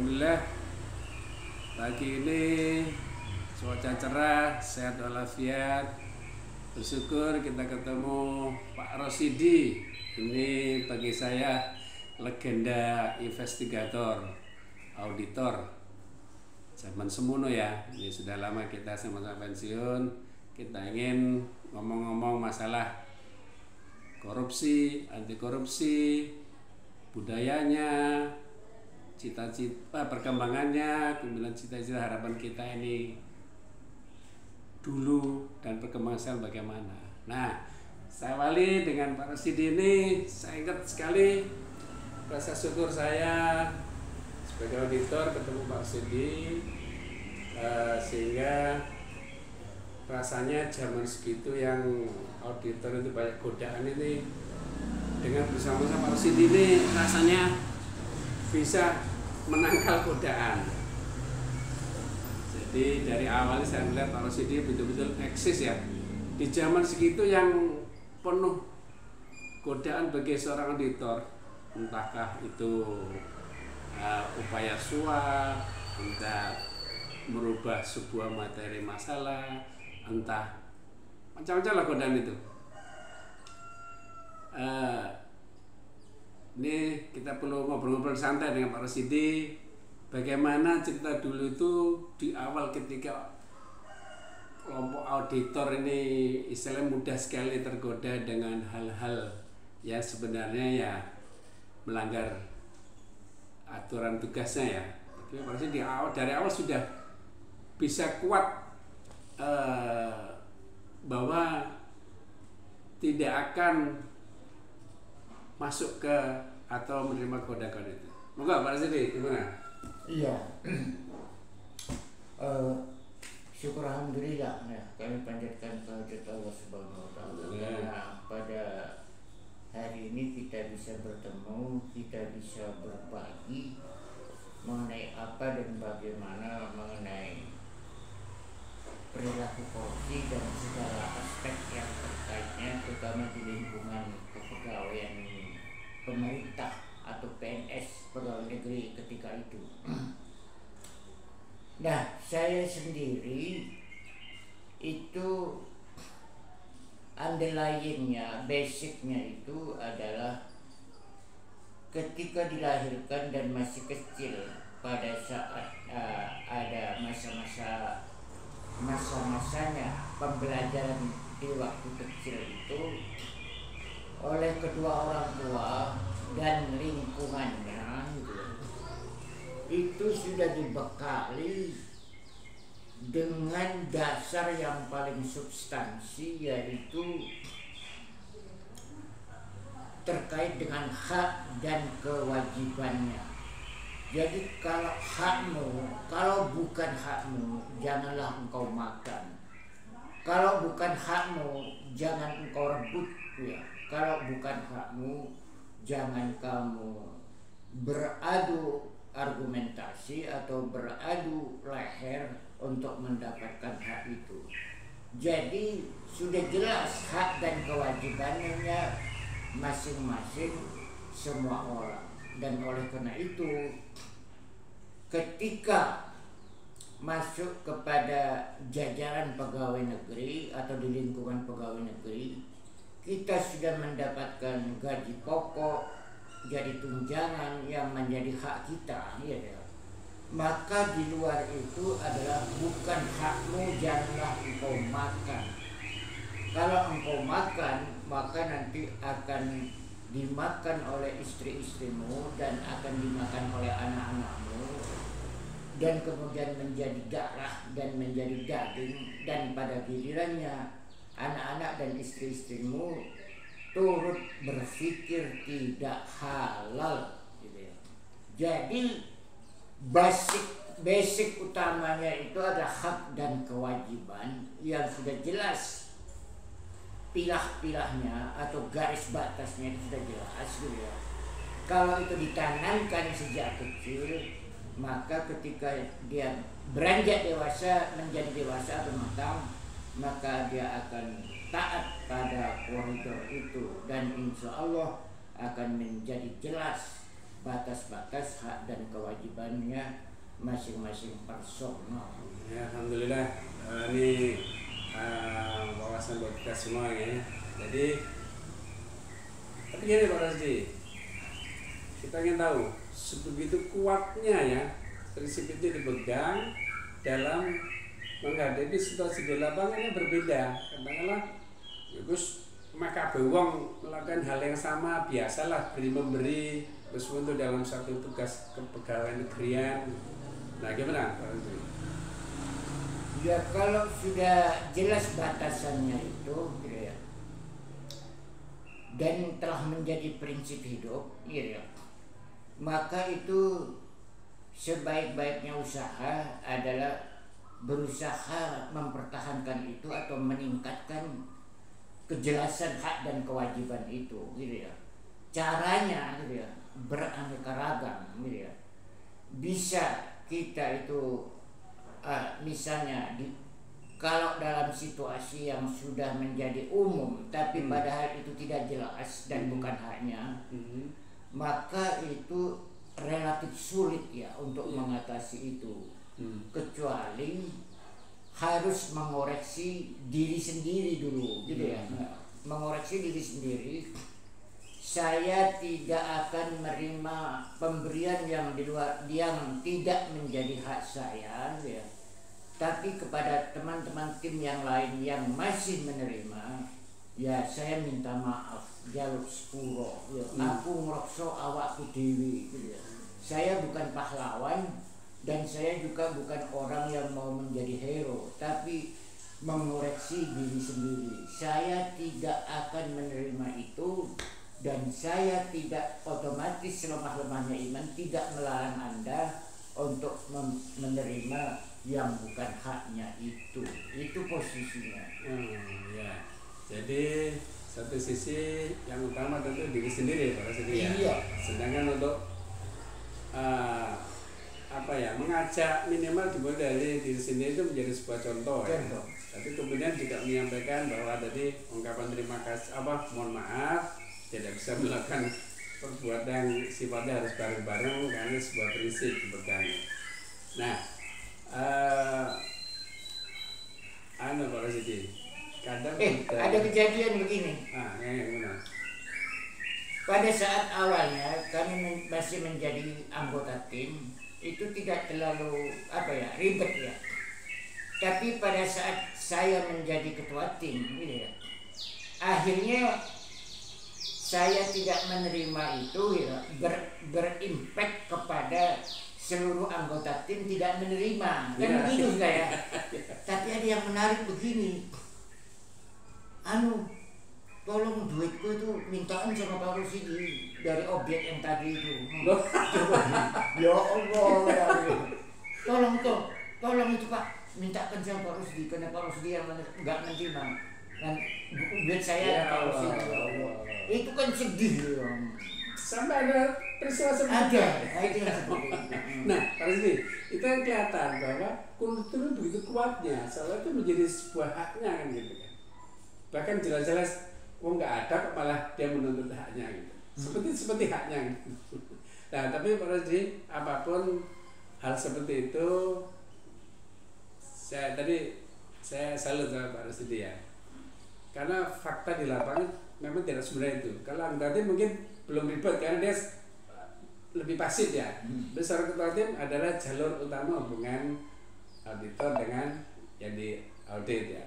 Alhamdulillah pagi ini cuaca cerah, sehat walafiat. Bersyukur kita ketemu Pak Rosidi. Ini bagi saya legenda investigator, auditor zaman semono ya. Ini sudah lama kita sama-sama pensiun. Kita ingin ngomong-ngomong masalah korupsi, anti korupsi, budayanya, cita-cita perkembangannya, kemudian cita-cita harapan kita ini dulu dan perkembangan sekarang bagaimana. Nah, saya awali dengan Pak Rosidi ini. Saya ingat sekali rasa syukur saya sebagai auditor ketemu Pak Rosidi, sehingga rasanya zaman segitu yang auditor itu banyak godaan ini, dengan bersama-sama Pak Rosidi ini rasanya bisa menangkal godaan. Jadi dari awal saya melihat Pak Rosidi betul-betul eksis ya di zaman segitu yang penuh godaan bagi seorang auditor, entahkah itu upaya suap, entah merubah sebuah materi masalah, entah macam-macam lah godaan itu. Ini kita perlu ngobrol-ngobrol santai dengan Pak Rosidi. Bagaimana cerita dulu itu di awal ketika kelompok auditor ini istilahnya mudah sekali tergoda dengan hal-hal ya sebenarnya ya melanggar aturan tugasnya ya. Tapi Pak Rosidi dari awal sudah bisa kuat bahwa tidak akan masuk ke atau menerima kode-kode itu. Moga Pak Rosidi gimana? Iya. Syukur alhamdulillah ya, kami panjatkan kehadirat Allah Subhanahu wa taala. Karena pada hari ini kita bisa bertemu, kita bisa berbagi mengenai apa dan bagaimana mengenai perilaku korupsi dan segala aspek yang terkaitnya, terutama di lingkungan kepegawaian pemerintah atau PNS, pegawai negeri ketika itu. Nah, saya sendiri itu underlyingnya, basicnya itu adalah ketika dilahirkan dan masih kecil, pada saat ada masa-masanya pembelajaran di waktu kecil itu oleh kedua orang tua dan lingkungannya itu sudah dibekali dengan dasar yang paling substansi, yaitu terkait dengan hak dan kewajibannya. Jadi kalau bukan hakmu, janganlah engkau makan. Kalau bukan hakmu, jangan engkau rebut ya. Kalau bukan hakmu, jangan kamu beradu argumentasi atau beradu leher untuk mendapatkan hak itu. Jadi sudah jelas hak dan kewajibannya masing-masing semua orang. Dan oleh karena itu, ketika masuk kepada jajaran pegawai negeri atau di lingkungan pegawai negeri, kita sudah mendapatkan gaji pokok, jadi tunjangan yang menjadi hak kita, ya. Maka di luar itu adalah bukan hakmu, janganlah engkau makan. Kalau engkau makan, maka nanti akan dimakan oleh istri-istrimu dan akan dimakan oleh anak-anakmu, dan kemudian menjadi darah dan menjadi daging, dan pada gilirannya anak-anak dan istri-istrimu turut berpikir tidak halal gitu ya. Jadi basic utamanya itu ada hak dan kewajiban yang sudah jelas, pilah-pilahnya atau garis batasnya itu sudah jelas gitu ya. Kalau itu ditanamkan sejak kecil, maka ketika dia beranjak dewasa, menjadi dewasa atau matang, maka dia akan taat pada koridor itu, dan insya Allah akan menjadi jelas batas-batas hak dan kewajibannya masing-masing personal. Ya, alhamdulillah ini wawasan buat kita semua ya. Jadi tapi gini Pak Rasdi, kita ingin tahu sebegitu kuatnya ya prinsip itu dipegang dalam menghadapi situasi di lapangan yang berbeda. Katakanlah ya Gus, maka bewong melakukan hal yang sama, biasalah beri memberi terus untuk dalam satu tugas kepegawaian negerian. Nah gimana Pak Rasdi? Ya kalau sudah jelas batasannya itu gitu ya, dan telah menjadi prinsip hidup gitu ya, maka itu sebaik-baiknya usaha adalah berusaha mempertahankan itu atau meningkatkan kejelasan hak dan kewajiban itu gitu ya. Caranya gitu ya beraneka ragam gitu ya. Bisa kita itu misalnya kalau dalam situasi yang sudah menjadi umum tapi padahal itu tidak jelas dan bukan haknya, maka itu relatif sulit ya untuk mengatasi itu, kecuali harus mengoreksi diri sendiri dulu gitu ya. Mengoreksi diri sendiri, saya tidak akan menerima pemberian yang di luar, yang tidak menjadi hak saya gitu ya. Tapi kepada teman-teman tim yang lain yang masih menerima, ya saya minta maaf, jaluk sepuro ya. Aku ngrokso awakku dewi gitu ya. Saya bukan pahlawan dan saya juga bukan orang yang mau menjadi hero, tapi mengoreksi diri sendiri. Saya tidak akan menerima itu, dan saya tidak otomatis selemah-lemahnya iman tidak melarang Anda untuk menerima yang bukan haknya itu posisinya. Ya. Jadi satu sisi yang utama tentu diri sendiri Pak Rasdi ya. Iya. Sedangkan untuk mengajak minimal dimulai dari diri sendiri itu menjadi sebuah contoh. Ya. Tapi kemudian juga menyampaikan bahwa tadi ungkapan terima kasih mohon maaf tidak bisa melakukan perbuatan yang sifatnya harus bareng-bareng karena sebuah prinsip dipegang. Nah, Pak Rasdi, kadang ada kejadian begini. Gimana? Pada saat awalnya kami masih menjadi anggota tim, itu tidak terlalu ribet ya. Tapi pada saat saya menjadi ketua tim gitu ya, akhirnya saya tidak menerima itu ya, berimpact kepada seluruh anggota tim tidak menerima, kan begitu ya. Tapi ada yang menarik begini, tolong duitku itu mintaan sama Pak Rusidi dari objek yang tadi itu. Ya Allah, tolong itu Pak, mintakan sama Pak Rusidi karena Pak Rusidi yang nggak menerima dan duit saya Pak Rusidi. Itu kan sedih ya. Sampai ada peristiwa seperti itu. Nah, Pak Rasdi, itu yang kelihatan bahwa kultur begitu kuatnya, soalnya itu menjadi sebuah haknya kan gitu kan. Bahkan jelas-jelas nggak ada kok malah dia menuntut haknya gitu. Seperti haknya gitu. Nah, tapi Pak Rasdi, apapun hal seperti itu, saya salut sama Pak Rasdi ya. Karena fakta di lapangan memang tidak semudah itu. Kalau anggota tim mungkin belum ribet karena dia lebih pasif ya. Besar ketua tim adalah jalur utama hubungan auditor dengan yang di audit ya.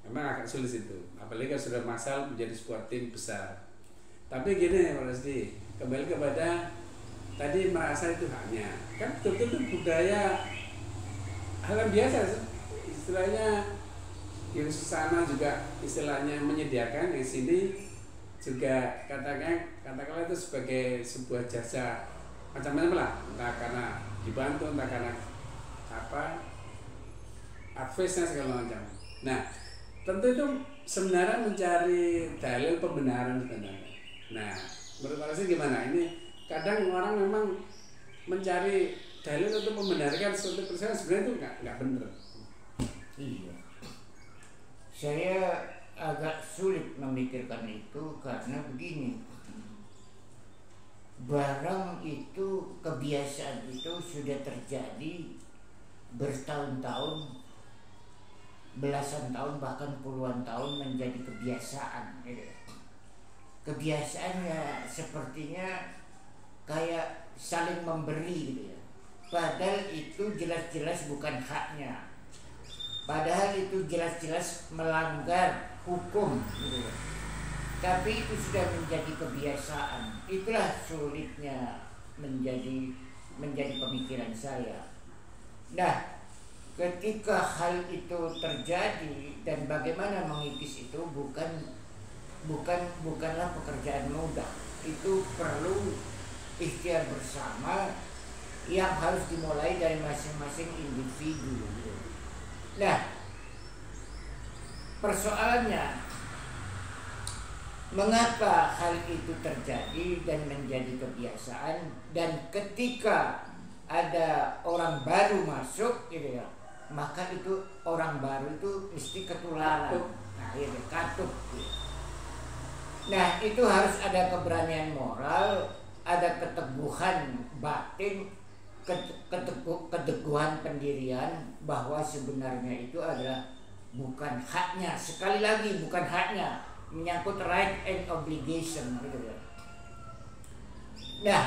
Memang agak sulit itu. Apalagi kalau sudah masal menjadi sebuah tim besar. Tapi gini Pak Rasdi, kembali kepada tadi merasa itu haknya. Kan betul-betul budaya hal yang biasa, istilahnya yang sana juga istilahnya menyediakan, di sini juga katakanlah itu sebagai sebuah jasa macam-macam lah, entah karena dibantu, entah karena advice-nya segala macam. Nah, tentu itu sebenarnya mencari dalil pembenaran sebenarnya. Nah, menurut Pak Rasdi gimana? Ini kadang orang memang mencari dalil untuk membenarkan suatu peristiwa sebenarnya itu nggak benar. Iya. Saya agak sulit memikirkan itu karena begini. barang itu, kebiasaan itu sudah terjadi bertahun-tahun, belasan tahun, bahkan puluhan tahun menjadi kebiasaan gitu. Kebiasaannya sepertinya kayak saling memberi gitu ya, padahal itu jelas-jelas bukan haknya, padahal itu jelas-jelas melanggar hukum gitu ya. Tapi itu sudah menjadi kebiasaan. Itulah sulitnya menjadi pemikiran saya. Nah, ketika hal itu terjadi dan bagaimana mengikis itu bukanlah pekerjaan mudah. Itu perlu ikhtiar bersama yang harus dimulai dari masing-masing individu. Nah, persoalannya, mengapa hal itu terjadi dan menjadi kebiasaan, dan ketika ada orang baru masuk gitu ya, maka itu orang baru itu mesti ketularan. Nah, ini katup gitu. Nah, itu harus ada keberanian moral, ada keteguhan batin, keteguhan pendirian bahwa sebenarnya itu adalah bukan haknya. Sekali lagi, bukan haknya, menyangkut right and obligation gitu ya. Nah,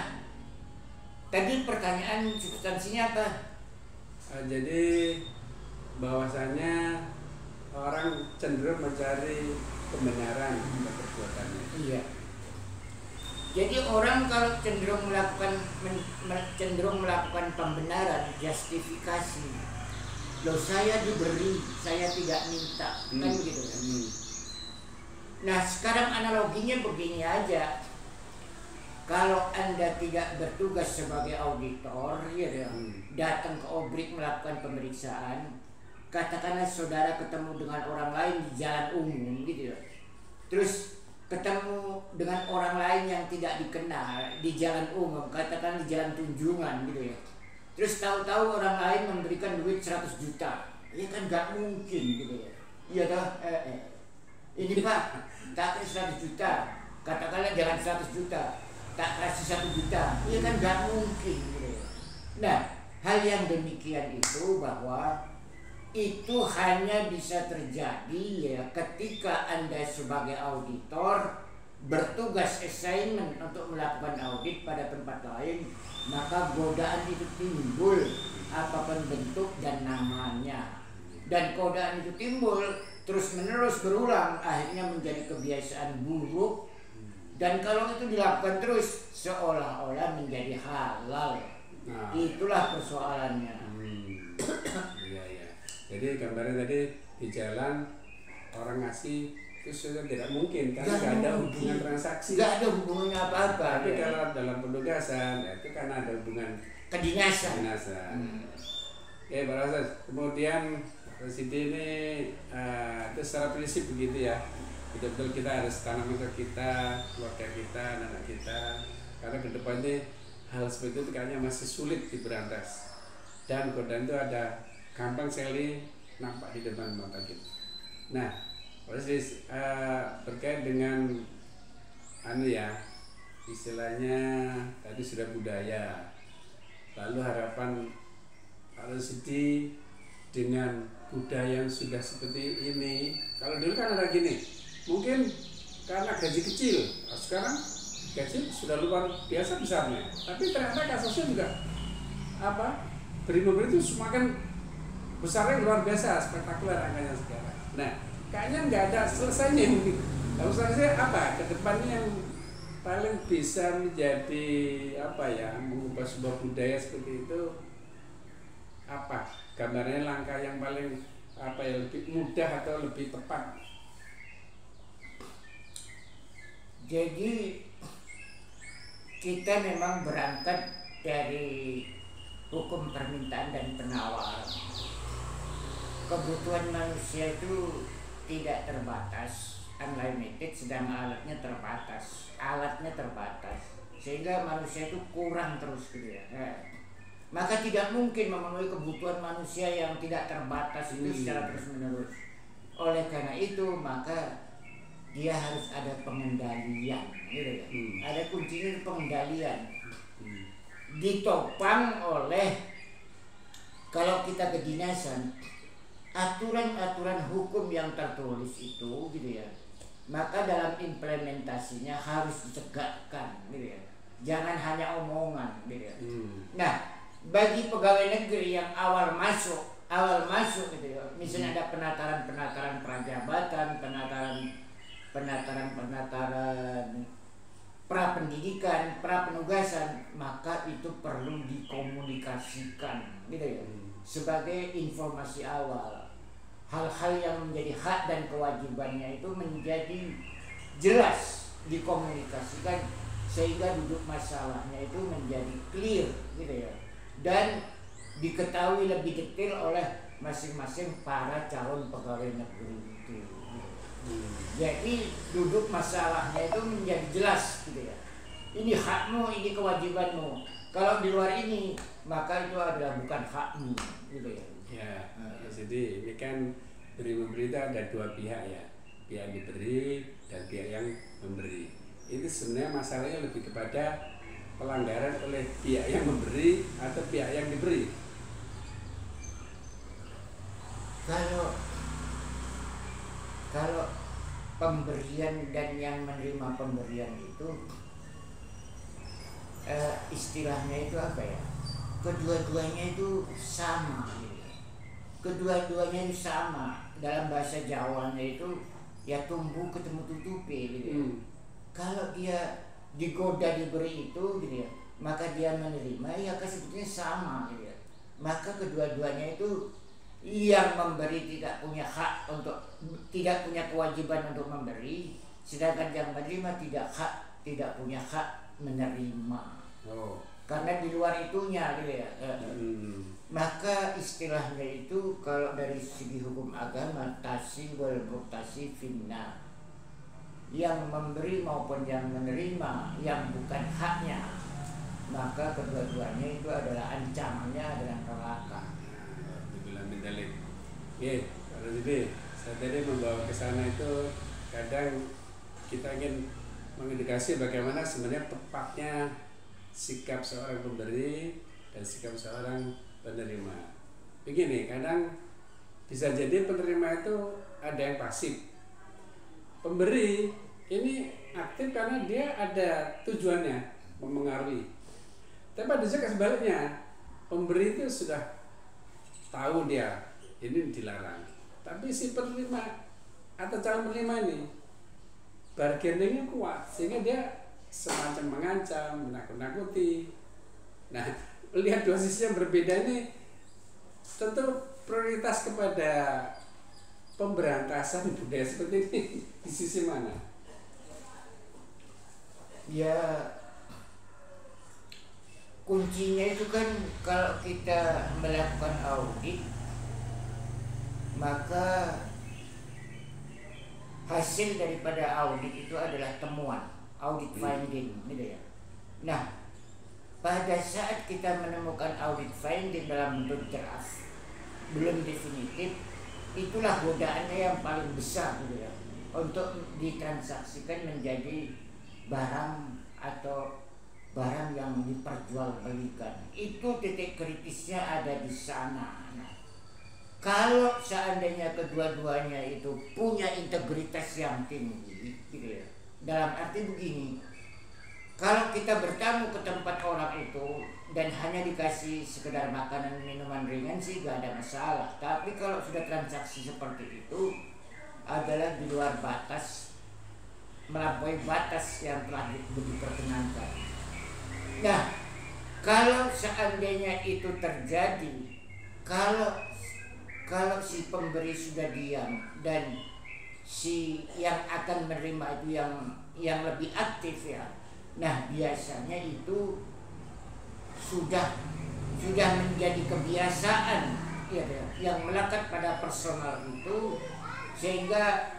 tadi pertanyaan substansinya apa? Jadi bahwasanya orang cenderung mencari kebenaran pada perbuatannya. Iya. Jadi orang kalau cenderung melakukan pembenaran, justifikasi. Loh, saya diberi, saya tidak minta, kan gitu kan. Nah, sekarang analoginya begini aja. Kalau Anda tidak bertugas sebagai auditor, ya, datang ke OBRIK melakukan pemeriksaan, katakanlah saudara ketemu dengan orang lain di jalan umum gitu ya. Terus ketemu dengan orang lain yang tidak dikenal di jalan umum, katakan di jalan Tunjungan gitu ya. Terus tahu-tahu orang lain memberikan duit 100 juta. Ya kan gak mungkin gitu ya. Iya toh? Ini Pak, tak kasih 100 juta. Katakanlah jangan 100 juta, tak kasih 1 juta. Iya kan gak mungkin gitu ya. Nah, hal yang demikian itu bahwa itu hanya bisa terjadi ya ketika Anda sebagai auditor bertugas assignment untuk melakukan audit pada tempat lain, maka godaan itu timbul apapun bentuk dan namanya. Dan godaan itu timbul terus-menerus berulang, akhirnya menjadi kebiasaan buruk. Dan kalau itu dilakukan terus, seolah-olah menjadi halal. Nah, itulah persoalannya. Iya, iya. Jadi gambarnya tadi di jalan orang ngasih itu sudah tidak mungkin karena nggak ada hubungan transaksi. Nggak ada hubungannya apa-apa. Tapi kalau dalam penugasan ya itu karena ada hubungan kedinasan. Oke, Pak Rasas. Kemudian Siti ini itu secara prinsip begitu ya. Betul-betul kita harus tanamkan ke kita, keluarga kita, anak kita. Karena ke depan ini hal seperti itu kayaknya masih sulit diberantas. Dan godaan itu ada gampang sekali nampak di depan mata kita. Nah, proses terkait dengan istilahnya tadi sudah budaya. Lalu harapan kalau Siti dengan budaya yang sudah seperti ini, kalau dulu kan ada gini, mungkin karena gaji kecil, sekarang gaji sudah luar biasa besarnya, tapi ternyata kasusnya juga beri-memberi itu semakin besarnya luar biasa, spektakuler angkanya sekarang. Nah, kayaknya nggak ada selesainya mungkin. Lalu selesai apa? Kedepannya yang paling bisa menjadi mengubah sebuah budaya seperti itu apa? Gambarnya langkah yang paling lebih mudah atau lebih tepat? Jadi kita memang berangkat dari hukum permintaan dan penawaran. Kebutuhan manusia itu tidak terbatas, unlimited, sedang alatnya terbatas. Sehingga manusia itu kurang terus gitu ya. Maka tidak mungkin memenuhi kebutuhan manusia yang tidak terbatas itu secara terus menerus. Oleh karena itu maka dia harus ada pengendalian, gitu ya. Ada kuncinya di pengendalian. Ditopang oleh, kalau kita kedinasan, aturan-aturan hukum yang tertulis itu, gitu ya. Maka dalam implementasinya harus ditegakkan, gitu ya. Jangan hanya omongan, gitu ya. Nah, bagi pegawai negeri yang awal masuk gitu ya, misalnya ada penataran prajabatan, penataran prapendidikan, prapenugasan, maka itu perlu dikomunikasikan, gitu ya, sebagai informasi awal. Hal-hal yang menjadi hak dan kewajibannya itu menjadi jelas dikomunikasikan, sehingga duduk masalahnya itu menjadi clear, gitu ya, dan diketahui lebih detail oleh masing-masing para calon pegawai negeri itu. Jadi duduk masalahnya itu menjadi jelas, gitu ya. Ini hakmu, ini kewajibanmu. Kalau di luar ini, maka itu adalah bukan hakmu, gitu ya. Ya, jadi ini kan memberi itu ada dua pihak ya, pihak diberi dan pihak yang memberi. Itu sebenarnya masalahnya lebih kepada pelanggaran oleh pihak yang memberi atau pihak yang diberi. Kalau pemberian dan yang menerima pemberian itu istilahnya itu apa ya? Kedua-duanya itu sama, gitu. Kedua-duanya itu sama. Dalam bahasa Jawanya itu ya tumbuh ketemu tutupi, gitu ya. Kalau dia digoda diberi itu, gitu ya, maka dia menerima, ya sebetulnya sama, gitu ya. Maka kedua-duanya itu, yang memberi tidak punya hak tidak punya kewajiban untuk memberi, sedangkan yang menerima tidak punya hak menerima. Karena di luar itunya, gitu ya. Maka istilahnya itu kalau dari segi hukum agama, tasi wal muktasi finnar. Yang memberi maupun yang menerima yang bukan haknya, maka kedua-duanya itu adalah ancamannya adalah neraka. Kalau jadi saya tadi membawa ke sana itu, kadang kita ingin mengindikasi bagaimana sebenarnya tepatnya sikap seorang pemberi dan sikap seorang penerima. Begini, kadang bisa jadi penerima itu ada yang pasif. Pemberi ini aktif karena dia ada tujuannya mempengaruhi. Tapi ada juga sebaliknya, pemberi itu sudah tahu dia ini dilarang, tapi si penerima atau calon penerima ini bargainingnya kuat, sehingga dia semacam mengancam, menakut-nakuti. Nah, melihat dua sisi yang berbeda ini, tentu prioritas kepada pemberantasan budaya seperti ini di sisi mana? Ya, kuncinya itu kan kalau kita melakukan audit, maka hasil daripada audit itu adalah temuan, audit finding, gitu ya. Nah, pada saat kita menemukan audit finding dalam bentuk draft, belum definitif, itulah godaannya yang paling besar, gitu ya, untuk ditransaksikan menjadi barang atau barang yang diperjualbelikan. Itu titik kritisnya ada di sana. Nah, kalau seandainya kedua-duanya itu punya integritas yang tinggi, gitu ya. Dalam arti begini, kalau kita bertamu ke tempat orang itu dan hanya dikasih sekedar makanan minuman ringan sih gak ada masalah. Tapi kalau sudah transaksi seperti itu adalah di luar batas, melampaui batas yang telah diperkenankan. Nah, kalau seandainya itu terjadi, kalau si pemberi sudah diam dan si yang akan menerima itu yang lebih aktif, ya. Nah, biasanya itu sudah menjadi kebiasaan, ya, yang melekat pada personal itu, sehingga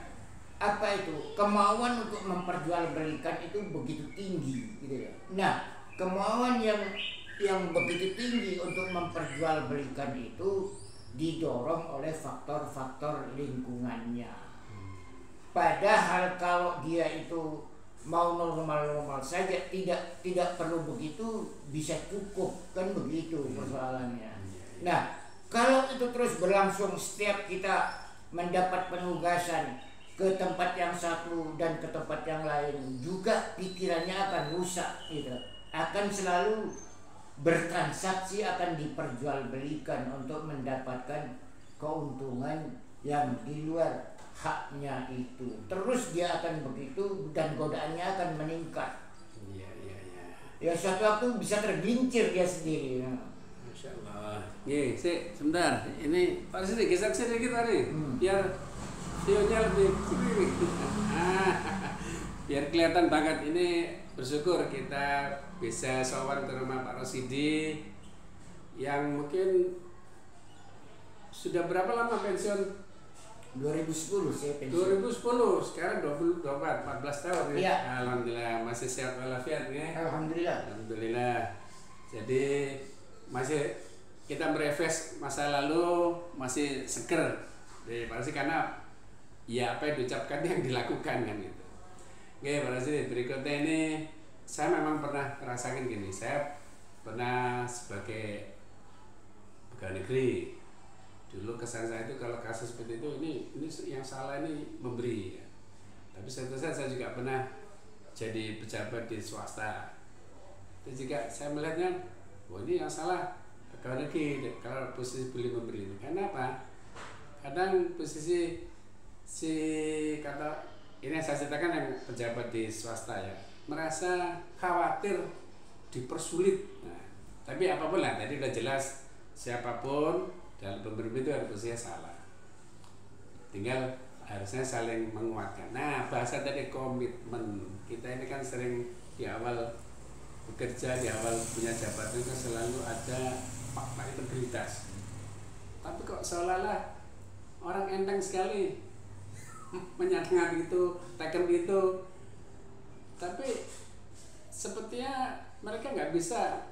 kemauan untuk memperjualbelikan itu begitu tinggi, gitu ya. Nah, kemauan yang begitu tinggi untuk memperjualbelikan itu didorong oleh faktor-faktor lingkungannya. Padahal kalau dia itu mau normal-normal saja, tidak perlu begitu, bisa cukup, kan begitu persoalannya. Nah, kalau itu terus berlangsung, setiap kita mendapat penugasan ke tempat yang satu dan ke tempat yang lain, juga pikirannya akan rusak gitu. Akan selalu bertransaksi, akan diperjualbelikan untuk mendapatkan keuntungan yang di luar haknya itu. Terus dia akan begitu dan godaannya akan meningkat. Iya. Ya suatu waktu bisa tergincir dia sendiri. Masya Allah. Nih, sebentar. Ini Pak Sri geser sedikit tadi, biar videonya lebih biar kelihatan banget. Ini bersyukur kita bisa sowan ke rumah Pak Rosidi yang mungkin sudah berapa lama pensiun? 2010 saya pensiun. 2010, sekarang 14 tahun ya. Iya. Alhamdulillah masih sehat walafiat ya. Alhamdulillah. Jadi masih kita merefresh masa lalu, masih seger. Jadi pasti karena ya apa yang diucapkan yang dilakukan kan gitu. Oke, Pak Rashid, berikutnya ini saya memang pernah merasakan gini. Saya pernah sebagai pegawai negeri. Dulu kesan saya itu kalau kasus seperti itu, ini yang salah ini memberi ya. Tapi suatu saat saya juga pernah jadi pejabat di swasta. Dan juga saya melihatnya, oh ini yang salah pegawai negeri kalau posisi beli memberi. Karena apa? Kadang posisi kata ini yang saya ceritakan yang pejabat di swasta ya, merasa khawatir dipersulit. Nah, tapi apapun lah, tadi udah jelas siapapun dalam pemimpin itu harusnya salah, tinggal harusnya saling menguatkan. Nah, bahasa tadi komitmen, kita ini kan sering di awal bekerja, di awal punya jabatan itu selalu ada fakta integritas, tapi kok seolah-olah orang enteng sekali menyatakan itu, taken itu, tapi sepertinya mereka nggak bisa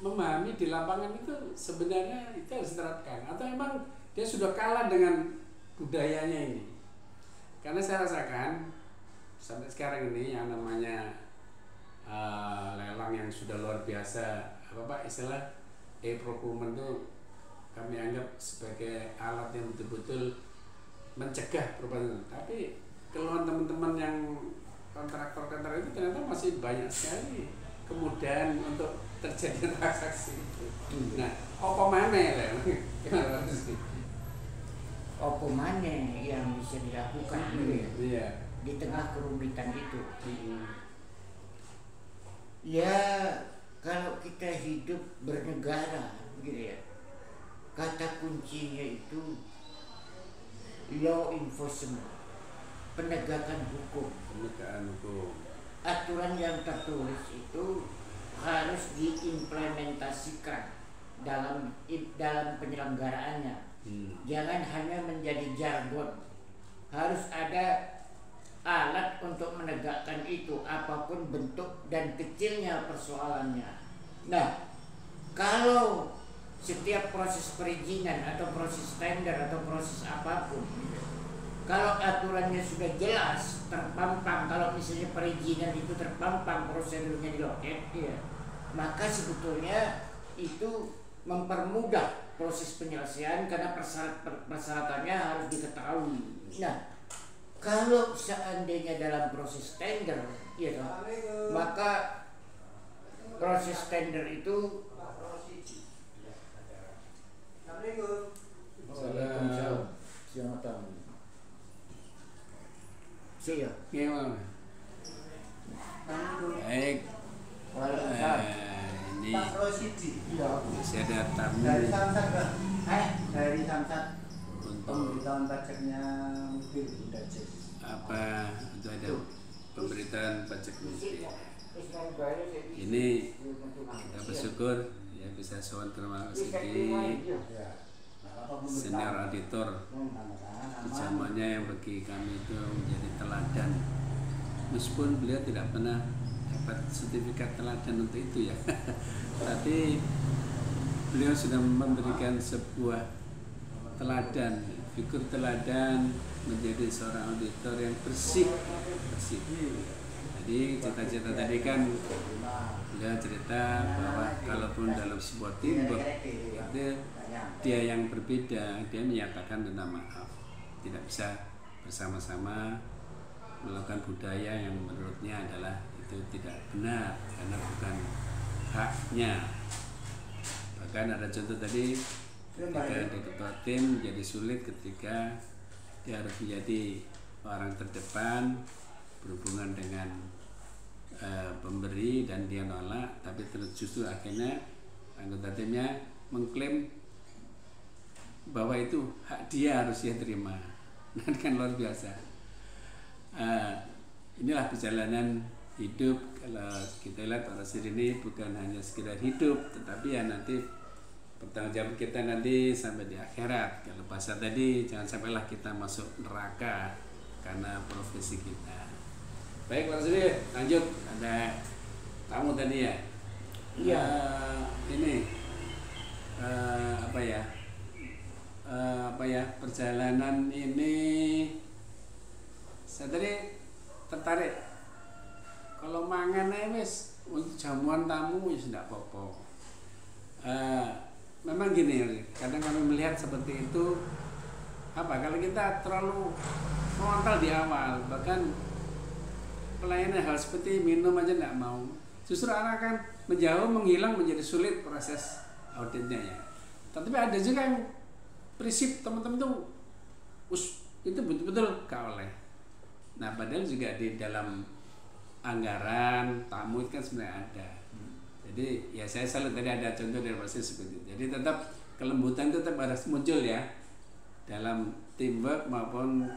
memahami di lapangan itu sebenarnya itu harus diterapkan, atau memang dia sudah kalah dengan budayanya ini. Karena saya rasakan sampai sekarang ini yang namanya lelang yang sudah luar biasa, apa Pak istilah e-procurement itu kami anggap sebagai alat yang betul-betul mencegah perubahan. Tapi keluhan teman-teman yang kontraktor itu ternyata masih banyak sekali kemudahan untuk terjadi transaksi itu. Nah, apa mana ya? Apa mana yang bisa dilakukan gitu ya? Iya. Di tengah kerumitan itu. Ya, kalau kita hidup bernegara gitu ya, kata kuncinya itu law enforcement, penegakan hukum. Aturan yang tertulis itu harus diimplementasikan dalam penyelenggaraannya. Jangan hanya menjadi jargon. Harus ada alat untuk menegakkan itu, apapun bentuk dan kecilnya persoalannya. Nah, kalau setiap proses perizinan atau proses tender atau proses apapun, kalau aturannya sudah jelas, terpampang, kalau misalnya perizinan itu terpampang prosedurnya di loket, ya, maka sebetulnya itu mempermudah proses penyelesaian karena persyaratannya harus diketahui. Nah, kalau seandainya dalam proses tender, ya, maka proses tender itu Siap. Gimana? Baik. Ini Pak Rosidi. masih ada tamu Dari Samsat, Pak. Dari Samsat. untuk Pemberitahuan pajaknya mobil udah cek. apa? Untuk ada pemberitaan pajak mobil. Ini kita bersyukur ya bisa sowan ke rumah Rosidi, senior auditor di zamannya yang bagi kami itu menjadi teladan, meskipun beliau tidak pernah dapat sertifikat teladan untuk itu ya tapi beliau sudah memberikan sebuah teladan, figur teladan menjadi seorang auditor yang bersih. Jadi cita-cita tadi kan beliau cerita bahwa kalaupun dalam sebuah teamwork itu dia yang berbeda, dia menyatakan tentang maaf, tidak bisa bersama-sama melakukan budaya yang menurutnya adalah itu tidak benar karena bukan haknya. Bahkan ada contoh tadi ketika ada ketua tim jadi sulit ketika dia harus menjadi orang terdepan berhubungan dengan pemberi dan dia nolak, tapi terus justru akhirnya anggota timnya mengklaim bahwa itu hak dia harus dia terima. Nah, kan luar biasa. Inilah perjalanan hidup. Kalau kita lihat para siri ini bukan hanya sekedar hidup, tetapi ya nanti pertanggungjawab kita nanti sampai di akhirat. Kalau bahasa tadi, jangan sampailah kita masuk neraka karena profesi kita. Baik para siri, lanjut. Ada tamu tadi ya. Iya. Ini apa ya perjalanan ini saya tadi tertarik kalau mangan wis untuk jamuan tamu wis ndak apa-apa. Memang gini, kadang kami melihat seperti itu kalau kita terlalu frontal di awal, bahkan pelayanan hal seperti minum aja nggak mau, justru akan menjauh, menghilang, menjadi sulit proses auditnya ya. Tapi ada juga yang prinsip teman-teman tuh itu betul-betul gak oleh. Nah padahal juga di dalam anggaran tamu itu kan sebenarnya ada. Jadi ya saya salut tadi ada contoh dari proses seperti itu. Jadi tetap kelembutan itu tetap harus muncul ya dalam teamwork maupun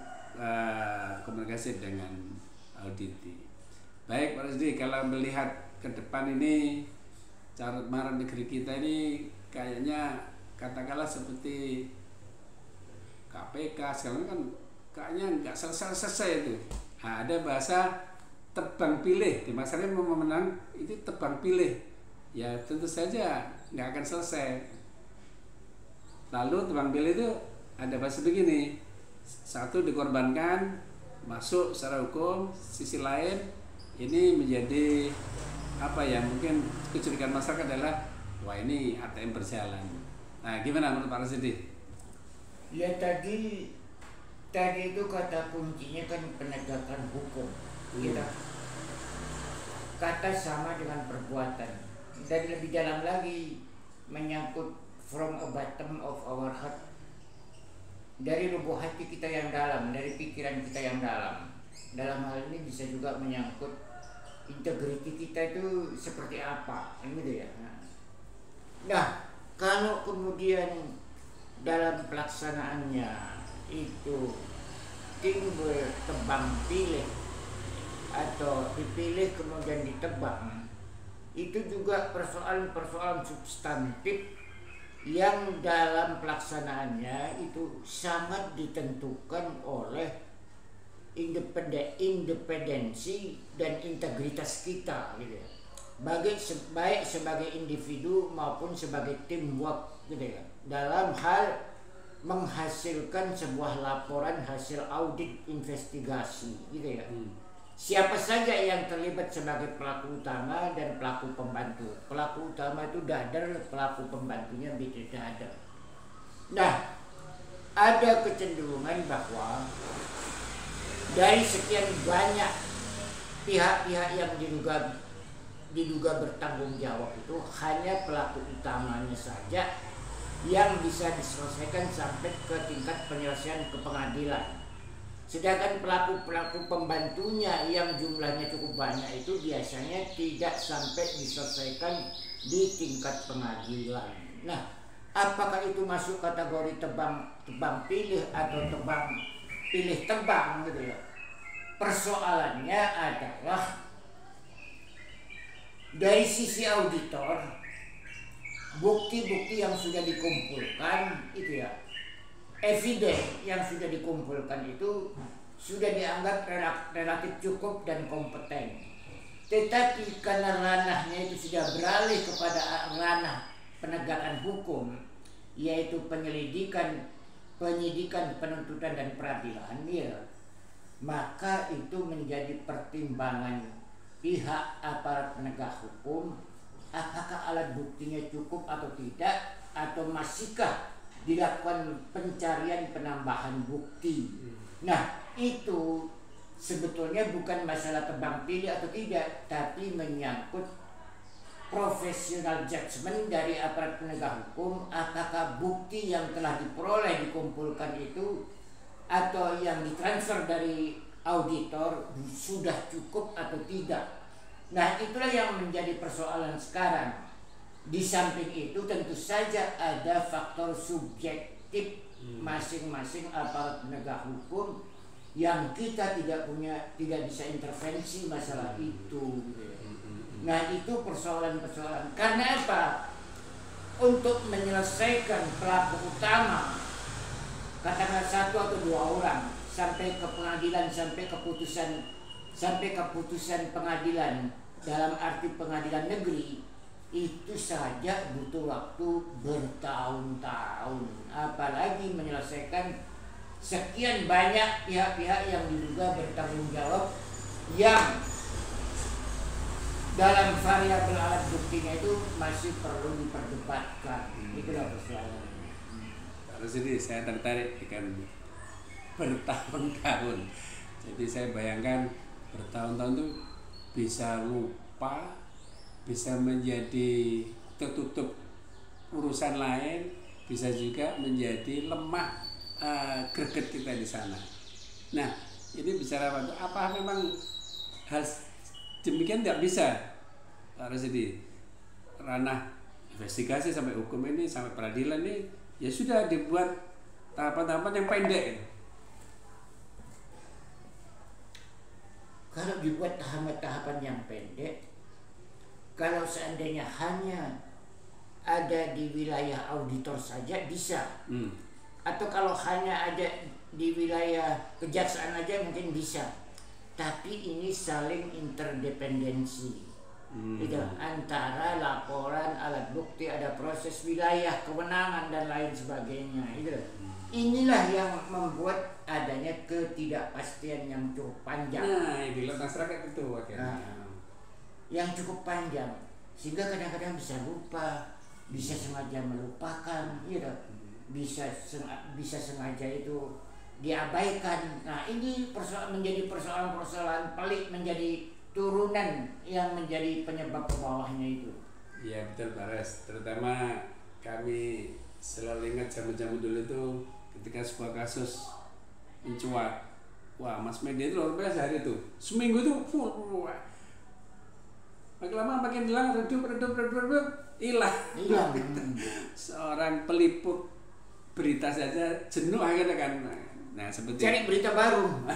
komunikasi dengan auditi. Baik Pak Rusdi, kalau melihat ke depan ini carut marut negeri kita ini kayaknya katakanlah seperti KPK sekarang kan kayaknya nggak selesai itu. Nah, ada bahasa tebang pilih di masyarakat mau menang itu tebang pilih ya tentu saja nggak akan selesai. Lalu tebang pilih itu ada bahasa begini, satu dikorbankan masuk secara hukum, sisi lain ini menjadi mungkin kecurigaan masyarakat adalah wah ini ATM berjalan. Nah gimana menurut Pak Rusdi? Ya tadi itu kata kuncinya kan penegakan hukum. Kita kata sama dengan perbuatan dan lebih dalam lagi menyangkut from a bottom of our heart, dari lubuk hati kita yang dalam, dari pikiran kita yang dalam. Dalam hal ini bisa juga menyangkut integriti kita itu seperti apa, gitu ya. Nah, kalau kemudian dalam pelaksanaannya itu timbul tebang pilih atau dipilih kemudian ditebang, itu juga persoalan-persoalan substantif yang dalam pelaksanaannya itu sangat ditentukan oleh independensi dan integritas kita gitu ya. Baik sebagai individu maupun sebagai teamwork gitu ya, dalam hal menghasilkan sebuah laporan hasil audit investigasi gitu ya. Siapa saja yang terlibat sebagai pelaku utama dan pelaku pembantu. Pelaku utama itu dadar, pelaku pembantunya tidak ada. Nah, ada kecenderungan bahwa dari sekian banyak pihak-pihak yang diduga bertanggung jawab itu hanya pelaku utamanya saja yang bisa diselesaikan sampai ke tingkat penyelesaian ke pengadilan. Sedangkan pelaku-pelaku pembantunya yang jumlahnya cukup banyak itu biasanya tidak sampai diselesaikan di tingkat pengadilan. Nah, apakah itu masuk kategori tebang pilih atau tebang pilih tebang gitu ya? Persoalannya adalah dari sisi auditor, bukti-bukti yang sudah dikumpulkan itu ya, evidence yang sudah dikumpulkan itu sudah dianggap relatif cukup dan kompeten. Tetapi karena ranahnya itu sudah beralih kepada ranah penegakan hukum, yaitu penyelidikan penyidikan, penuntutan dan peradilan, ya, maka itu menjadi pertimbangan pihak aparat penegak hukum, apakah alat buktinya cukup atau tidak, atau masihkah dilakukan pencarian penambahan bukti. Nah, itu sebetulnya bukan masalah tebang pilih atau tidak, tapi menyangkut profesional judgment dari aparat penegak hukum, apakah bukti yang telah diperoleh dikumpulkan itu atau yang ditransfer dari auditor sudah cukup atau tidak. Nah, itulah yang menjadi persoalan sekarang. Di samping itu tentu saja ada faktor subjektif masing-masing aparat penegak hukum yang kita tidak bisa intervensi masalah itu. Nah, itu persoalan-persoalan. Karena apa? Untuk menyelesaikan pelaku utama, katakanlah 1 atau 2 orang, sampai ke pengadilan, sampai keputusan pengadilan dalam arti pengadilan negeri, itu saja butuh waktu bertahun-tahun. Apalagi menyelesaikan sekian banyak pihak-pihak yang diduga bertanggung jawab, yang dalam variabel alat buktinya itu masih perlu diperdebatkan. Itulah persoalannya. Terus ini saya tertarik dengan bertahun-tahun. Jadi saya bayangkan bertahun-tahun itu bisa lupa, bisa menjadi tertutup urusan lain, bisa juga menjadi lemah greget kita di sana. Nah, ini bicara apa memang hal demikian tidak bisa. Harus di ranah investigasi sampai hukum ini, sampai peradilan ini, ya sudah dibuat tahapan-tahapan yang pendek. Kalau dibuat tahapan-tahapan yang pendek, kalau seandainya hanya ada di wilayah auditor saja bisa, atau kalau hanya ada di wilayah kejaksaan aja mungkin bisa. Tapi ini saling interdependensi, gitu, antara laporan, alat bukti, ada proses wilayah, kewenangan dan lain sebagainya. Gitu. Inilah yang membuat adanya ketidakpastian yang cukup panjang. Nah, di masyarakat itu akhirnya. Yang cukup panjang, sehingga kadang-kadang bisa lupa, bisa sengaja melupakan, gitu. Bisa sengaja itu diabaikan. Nah, ini menjadi persoalan-persoalan pelik, menjadi turunan yang menjadi penyebab ke bawahnya itu. Iya betul Pak Res, terutama kami selalu ingat zaman-zaman dulu itu ketika sebuah kasus mencuat, wah mass media itu luar biasa hari itu, seminggu itu full, wah. Makin lama makin hilang, redup, hilang. Seorang peliput berita saja jenuh akhirnya kan. Nah, seperti cari berita baru.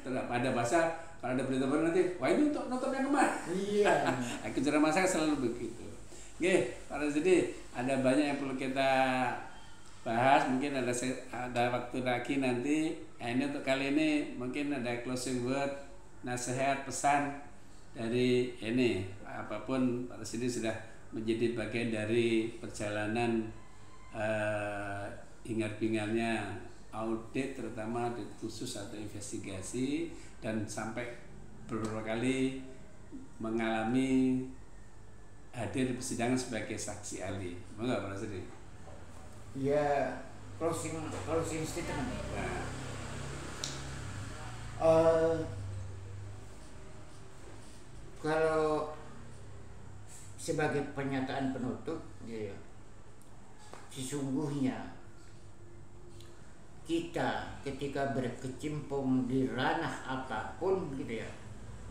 Ada bahasa kalau ada berita baru nanti, wah ini untuk nonton yang kemarin. Iya. Aku cara masak selalu begitu. Oke, para jadi ada banyak yang perlu kita bahas. Mungkin ada waktu lagi nanti. Nah, ini untuk kali ini mungkin ada closing word, nasihat, pesan dari ini. Apapun Pak Sidi sudah menjadi bagian dari perjalanan hingar-bingarnya audit, terutama audit khusus atau investigasi, dan sampai beberapa kali mengalami hadir di persidangan sebagai saksi ahli. Enggak Pak Sidi? Ya, closing statement. Nah. Kalau sebagai pernyataan penutup, ya, sesungguhnya kita ketika berkecimpung di ranah apapun, gitu ya,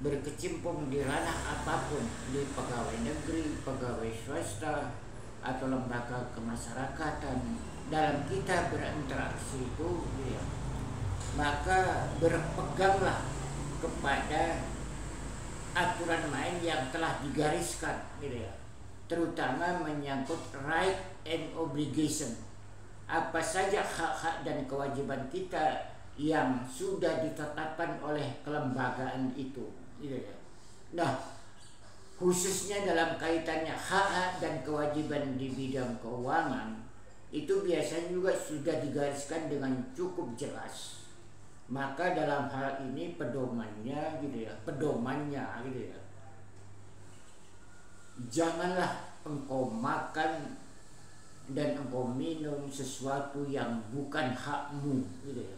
berkecimpung di ranah apapun, di pegawai negeri, pegawai swasta, atau lembaga kemasyarakatan, dalam kita berinteraksi itu, gitu ya, maka berpeganglah kepada aturan main yang telah digariskan, gitu ya, terutama menyangkut right and obligation. Apa saja hak-hak dan kewajiban kita yang sudah ditetapkan oleh kelembagaan itu, gitu ya. Nah, khususnya dalam kaitannya hak-hak dan kewajiban di bidang keuangan, itu biasanya juga sudah digariskan dengan cukup jelas. Maka dalam hal ini pedomannya gitu ya, janganlah engkau makan dan engkau minum sesuatu yang bukan hakmu gitu ya.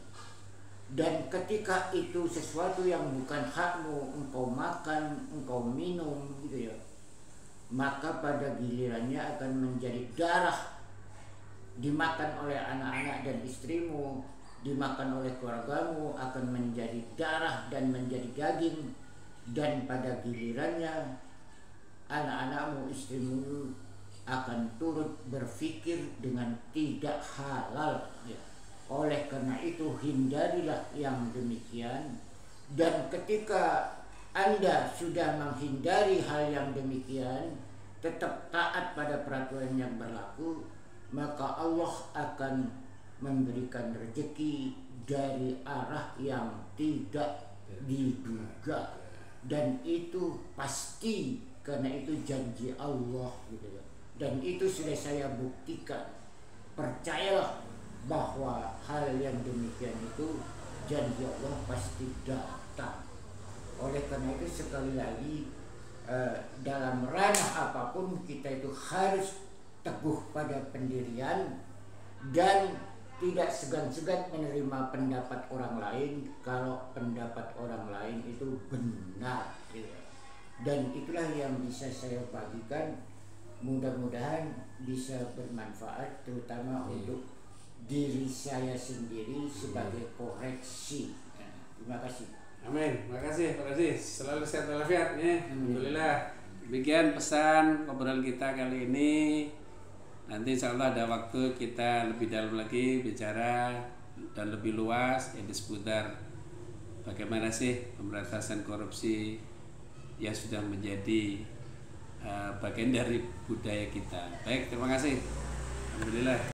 Dan ketika itu sesuatu yang bukan hakmu engkau makan, engkau minum gitu ya, maka pada gilirannya akan menjadi darah, dimakan oleh anak-anak dan istrimu, dimakan oleh keluargamu, akan menjadi darah dan menjadi daging. Dan pada gilirannya anak-anakmu, istrimu akan turut berpikir dengan tidak halal ya. Oleh karena itu hindarilah yang demikian. Dan ketika Anda sudah menghindari hal yang demikian, tetap taat pada peraturan yang berlaku, maka Allah akan memberikan rezeki dari arah yang tidak diduga. Dan itu pasti, karena itu janji Allah gitu ya. Dan itu sudah saya buktikan. Percayalah bahwa hal yang demikian itu janji Allah pasti datang. Oleh karena itu sekali lagi dalam ranah apapun kita itu harus teguh pada pendirian dan tidak segan-segan menerima pendapat orang lain kalau pendapat orang lain itu benar gitu. Dan itulah yang bisa saya bagikan. Mudah-mudahan bisa bermanfaat terutama untuk diri saya sendiri sebagai koreksi. Terima kasih. Amin. Terima kasih Pak Aziz. Selalu sehat walafiat ya. Alhamdulillah. Demikian pesan obrolan kita kali ini. Nanti insya Allah ada waktu kita lebih dalam lagi bicara dan lebih luas yang seputar bagaimana sih pemberantasan korupsi yang sudah menjadi bagian dari budaya kita. Baik, terima kasih. Alhamdulillah.